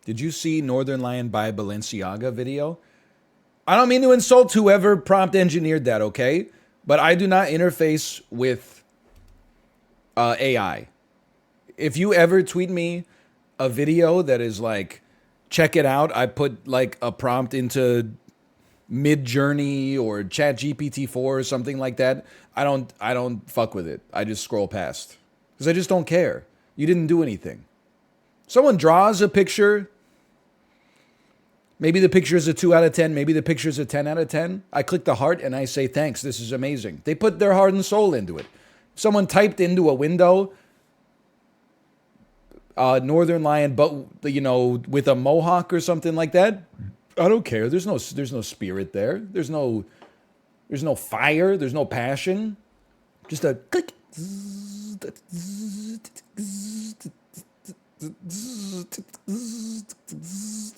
Did you see Northernlion by Balenciaga video? I don't mean to insult whoever prompt engineered that, okay? But I do not interface with AI. If you ever tweet me a video that is like, check it out, I put like a prompt into Mid Journey or Chat GPT-4 or something like that, I don't fuck with it. I just scroll past because I just don't care. You didn't do anything. Someone draws a picture. Maybe the picture is a 2 out of 10. Maybe the picture is a 10 out of 10. I click the heart and I say, thanks, this is amazing. They put their heart and soul into it. Someone typed into a window, Northernlion, but, you know, with a mohawk or something like that. I don't care. There's no spirit there. There's no fire. There's no passion. Just a click.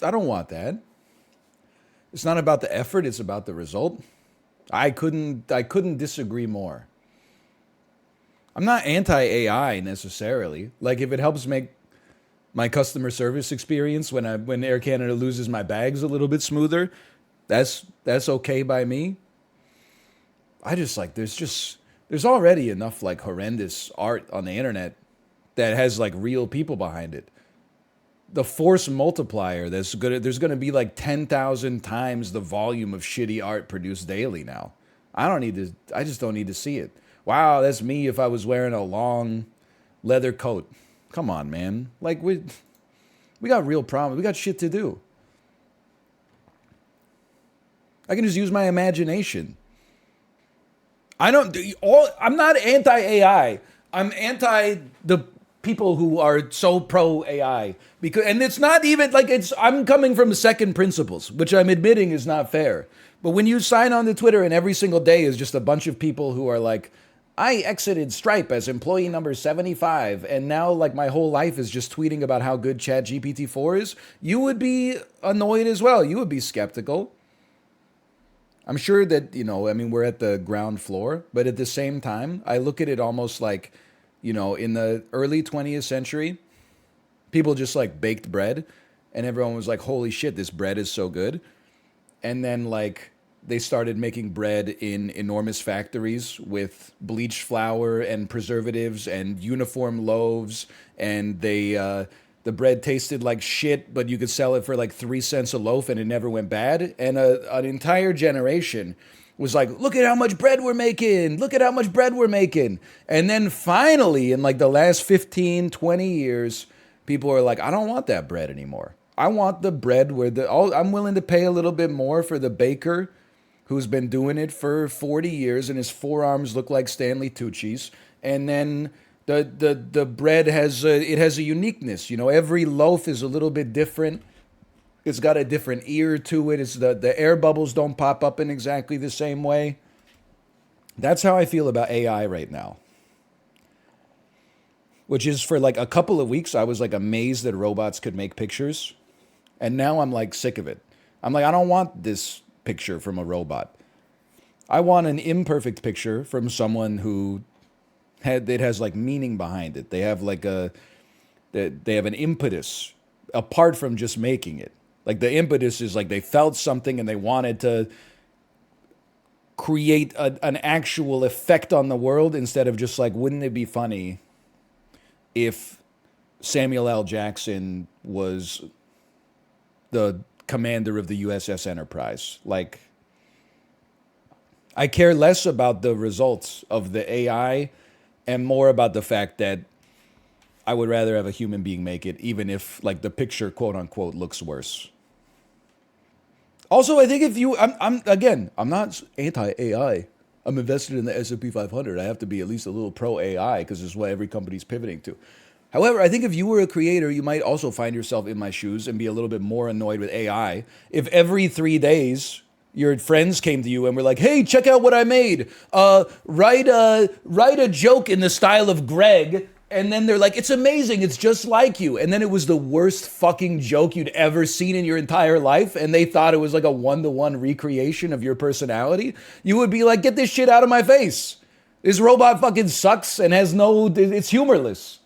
I don't want that. It's not about the effort, it's about the result. I couldn't disagree more. I'm not anti-AI necessarily. Like if it helps make my customer service experience when Air Canada loses my bags a little bit smoother, that's okay by me. I just like there's already enough like horrendous art on the internet that has like real people behind it. The force multiplier there's going to be like 10,000 times the volume of shitty art produced daily now. I just don't need to see it. Wow, that's me if I was wearing a long leather coat. Come on, man. Like we got real problems. We got shit to do. I can just use my imagination. I'm not anti-AI. I'm anti the people who are so pro AI and it's not even like I'm coming from second principles, which I'm admitting is not fair. But when you sign on to Twitter and every single day is just a bunch of people who are like, I exited Stripe as employee number 75 and now like my whole life is just tweeting about how good Chat GPT-4 is, you would be annoyed as well. You would be skeptical. I'm sure that, you know, I mean, we're at the ground floor, but at the same time, I look at it almost like, you know, in the early 20th century, people just like baked bread and everyone was like, holy shit, this bread is so good. And then like they started making bread in enormous factories with bleached flour and preservatives and uniform loaves. And the bread tasted like shit, but you could sell it for like 3 cents a loaf and it never went bad. And an entire generation was like, look at how much bread we're making. Look at how much bread we're making. And then finally, in like the last 15, 20 years, people are like, I don't want that bread anymore. I want the bread where I'm willing to pay a little bit more for the baker who's been doing it for 40 years and his forearms look like Stanley Tucci's. And then the bread has a uniqueness. You know, every loaf is a little bit different. It's got a different ear to it. It's the air bubbles don't pop up in exactly the same way. That's how I feel about AI right now. Which is for like a couple of weeks, I was like amazed that robots could make pictures. And now I'm like sick of it. I'm like, I don't want this picture from a robot. I want an imperfect picture from someone who it has like meaning behind it. They have like they have an impetus apart from just making it. Like the impetus is like they felt something and they wanted to create an actual effect on the world instead of just like, wouldn't it be funny if Samuel L. Jackson was the commander of the USS Enterprise? Like, I care less about the results of the AI and more about the fact that I would rather have a human being make it, even if like the picture, quote unquote, looks worse. Also, I think if you, I'm not anti-AI. I'm invested in the S&P 500. I have to be at least a little pro-AI because this is what every company's pivoting to. However, I think if you were a creator, you might also find yourself in my shoes and be a little bit more annoyed with AI. If every 3 days your friends came to you and were like, hey, check out what I made. Write a joke in the style of Greg. And then they're like, it's amazing. It's just like you. And then it was the worst fucking joke you'd ever seen in your entire life. And they thought it was like a 1-to-1 recreation of your personality. You would be like, get this shit out of my face. This robot fucking sucks and has it's humorless.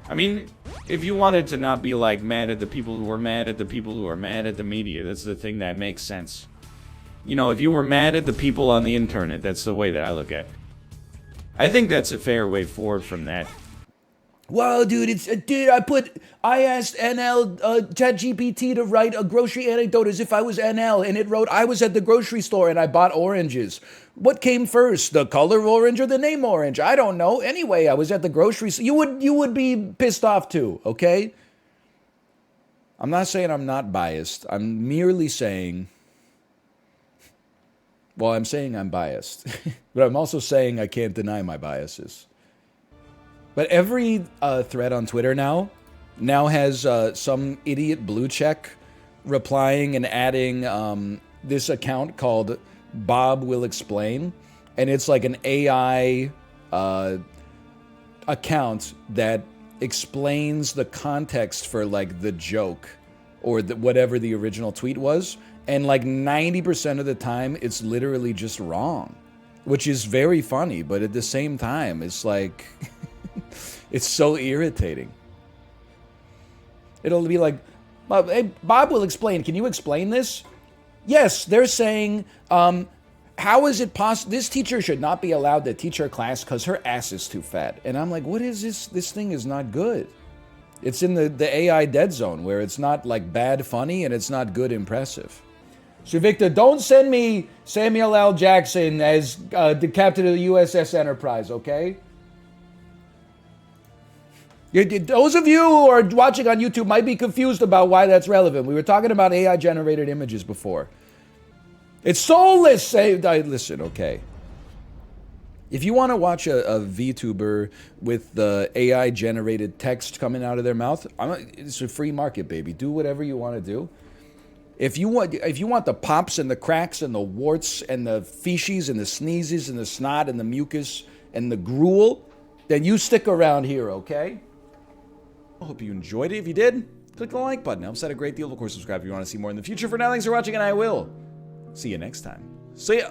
I mean, if you wanted to not be like mad at the people who are mad at the people who are mad at the media, that's the thing that makes sense. You know, if you were mad at the people on the internet, that's the way that I look at it. I think that's a fair way forward from that. Well, dude, I asked ChatGPT to write a grocery anecdote as if I was NL, and it wrote, I was at the grocery store and I bought oranges. What came first, the color orange or the name orange? I don't know. Anyway, I was at the grocery store. You would be pissed off too, okay? I'm not saying I'm not biased. I'm merely saying, well, I'm saying I'm biased, but I'm also saying I can't deny my biases. But every thread on Twitter now has some idiot blue check replying and adding this account called Bob Will Explain. And it's like an AI account that explains the context for like the joke or whatever the original tweet was. And like 90% of the time, it's literally just wrong, which is very funny. But at the same time, it's like... It's so irritating. It'll be like, hey, Bob Will Explain. Can you explain this? Yes, they're saying, how is it possible? This teacher should not be allowed to teach her class because her ass is too fat. And I'm like, what is this? This thing is not good. It's in the AI dead zone where it's not like bad funny and it's not good impressive. So Victor, don't send me Samuel L. Jackson as the captain of the USS Enterprise, okay? Those of you who are watching on YouTube might be confused about why that's relevant. We were talking about AI-generated images before. It's soulless. Listen, okay. If you want to watch a VTuber with the AI-generated text coming out of their mouth, it's a free market, baby. Do whatever you want to do. If you want the pops and the cracks and the warts and the feces and the sneezes and the snot and the mucus and the gruel, then you stick around here, okay? I hope you enjoyed it. If you did, click the like button. It helps out a great deal. Of course, subscribe if you want to see more in the future. For now, thanks for watching, and I will see you next time. See ya!